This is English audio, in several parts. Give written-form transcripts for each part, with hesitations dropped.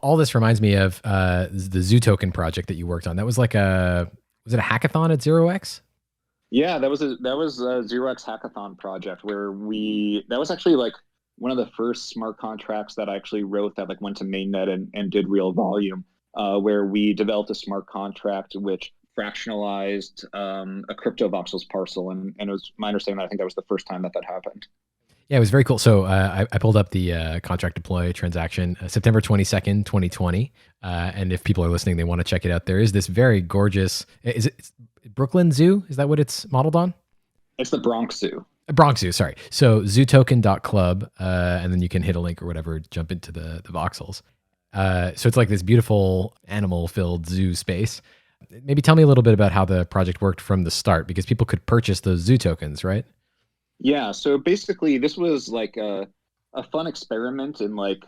all this reminds me of the Zoo Token project that you worked on. That was like was it a hackathon at Zero X? Yeah, that was a Zero X hackathon project where that was actually like one of the first smart contracts that I actually wrote that like went to mainnet and did real volume, where we developed a smart contract which fractionalized a Cryptovoxels parcel, and it was my understanding that I think that was the first time that that happened. Yeah, it was very cool. So I pulled up the contract deploy transaction, September 22nd, 2020. And if people are listening, they want to check it out. There is this very gorgeous, is it Brooklyn Zoo? Is that what it's modeled on? It's the Bronx Zoo. Bronx Zoo, sorry. So zootoken.club, and then you can hit a link or whatever, jump into the voxels. So it's like this beautiful animal filled zoo space. Maybe tell me a little bit about how the project worked from the start, because people could purchase those zoo tokens, right? Yeah, so basically this was like a fun experiment in like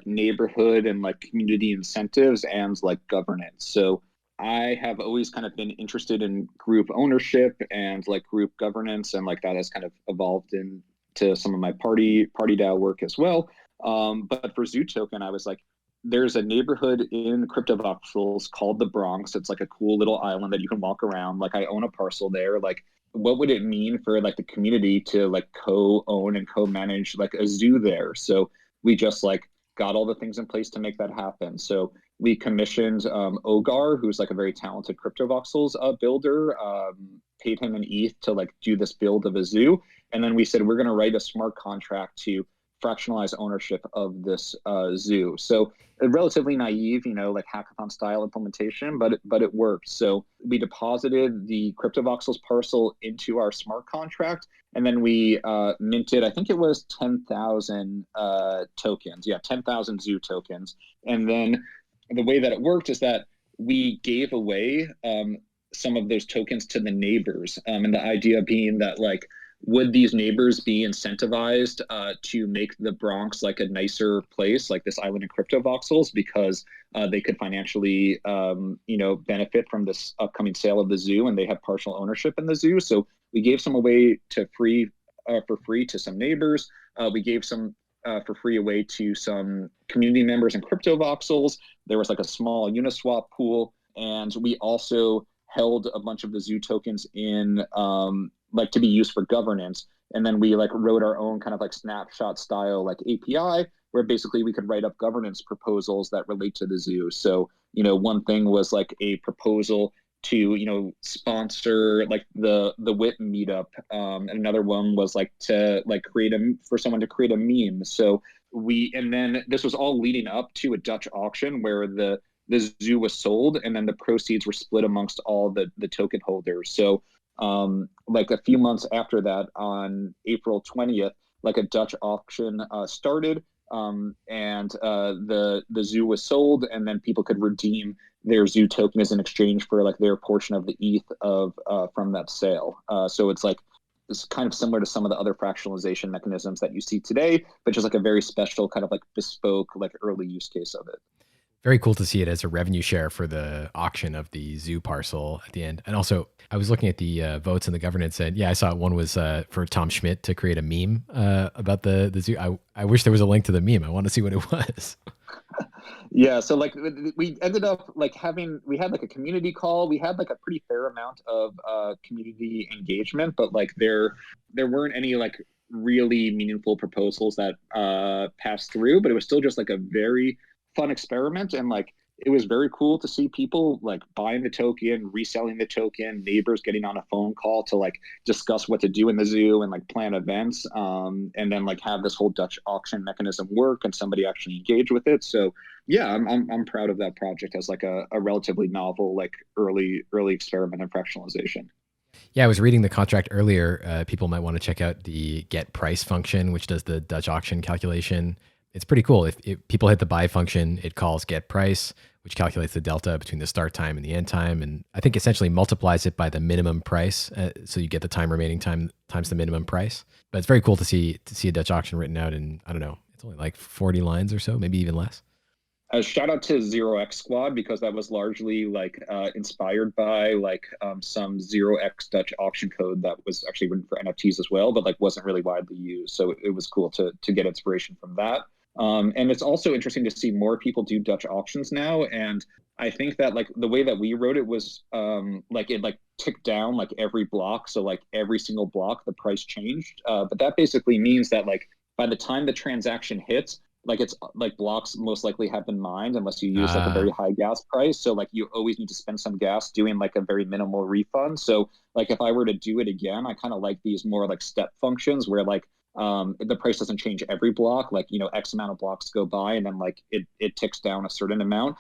neighborhood and like community incentives and like governance. So I have always kind of been interested in group ownership and like group governance, and like that has kind of evolved into some of my party DAO work as well. But for Zoo Token, I was like, there's a neighborhood in Cryptovoxels called the Bronx. It's like a cool little island that you can walk around. Like I own a parcel there. Like what would it mean for like the community to like co-own and co-manage like a zoo there? So we just like got all the things in place to make that happen. So we commissioned Ogar, who's like a very talented Cryptovoxels builder, paid him an ETH to like do this build of a zoo, and then we said we're going to write a smart contract to fractionalize ownership of this zoo. So relatively naive, like hackathon style implementation, but it worked. So we deposited the Cryptovoxels parcel into our smart contract, and then we minted, I think it was 10,000 tokens. Yeah, 10,000 zoo tokens. And then the way that it worked is that we gave away some of those tokens to the neighbors, and the idea being that like would these neighbors be incentivized to make the Bronx like a nicer place, like this island in Cryptovoxels, because they could financially, benefit from this upcoming sale of the zoo, and they have partial ownership in the zoo. So we gave some away to for free to some neighbors. We gave some for free away to some community members in Cryptovoxels. There was like a small Uniswap pool, and we also held a bunch of the zoo tokens in like to be used for governance. And then we like wrote our own kind of like snapshot style like API, where basically we could write up governance proposals that relate to the zoo. So, one thing was like a proposal to, sponsor like the WIT meetup. And another one was like to like for someone to create a meme. So and then this was all leading up to a Dutch auction where the zoo was sold, and then the proceeds were split amongst all the token holders. So like a few months after that, on April 20th, like a Dutch auction started, and the zoo was sold, and then people could redeem their zoo token as an exchange for like their portion of the ETH of from that sale. So it's kind of similar to some of the other fractionalization mechanisms that you see today, but just like a very special kind of like bespoke like early use case of it. Very cool to see it as a revenue share for the auction of the zoo parcel at the end. And also, I was looking at the votes in the governance, and yeah, I saw one was for Tom Schmidt to create a meme about the zoo. I wish there was a link to the meme. I want to see what it was. Yeah, so like we ended up like we had like a community call. We had like a pretty fair amount of community engagement, but like there weren't any like really meaningful proposals that passed through. But it was still just like a very fun experiment, and like it was very cool to see people like buying the token, reselling the token, neighbors getting on a phone call to like discuss what to do in the zoo and like plan events, and then like have this whole Dutch auction mechanism work and somebody actually engage with it. So yeah, I'm proud of that project as like a relatively novel like early experiment in fractionalization. Yeah, I was reading the contract earlier. People might want to check out the get price function, which does the Dutch auction calculation. It's pretty cool. If people hit the buy function, it calls get price, which calculates the delta between the start time and the end time. And I think essentially multiplies it by the minimum price. So you get the time remaining time times the minimum price. But it's very cool to see a Dutch auction written out in, I don't know, it's only like 40 lines or so, maybe even less. Shout out to Zero X Squad, because that was largely like inspired by like some Zero X Dutch auction code that was actually written for NFTs as well, but like wasn't really widely used. So it was cool to get inspiration from that. And it's also interesting to see more people do Dutch auctions now. And I think that like the way that we wrote it was like it like ticked down like every block. So like every single block, the price changed. But that basically means that like by the time the transaction hits, like it's like blocks most likely have been mined unless you use like a very high gas price. So like you always need to spend some gas doing like a very minimal refund. So like if I were to do it again, I kind of like these more like step functions where like the price doesn't change every block, like you know X amount of blocks go by and then like it ticks down a certain amount,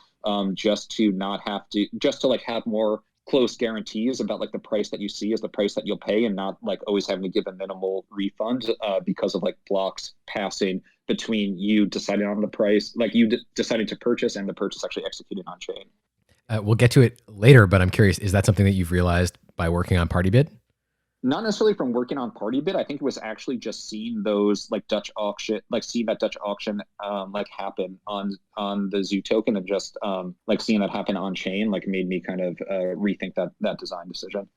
just to not have to, just to like have more close guarantees about like the price that you see is the price that you'll pay, and not like always having to give a minimal refund because of like blocks passing between you deciding on the price, like you deciding to purchase and the purchase actually executed on chain. We'll get to it later, but I'm curious, is that something that you've realized by working on PartyBit? Not necessarily from working on PartyBit. I think it was actually just seeing those like Dutch auction, like seeing that Dutch auction like happen on the Zoo token, and just like seeing that happen on chain like made me kind of rethink that design decision.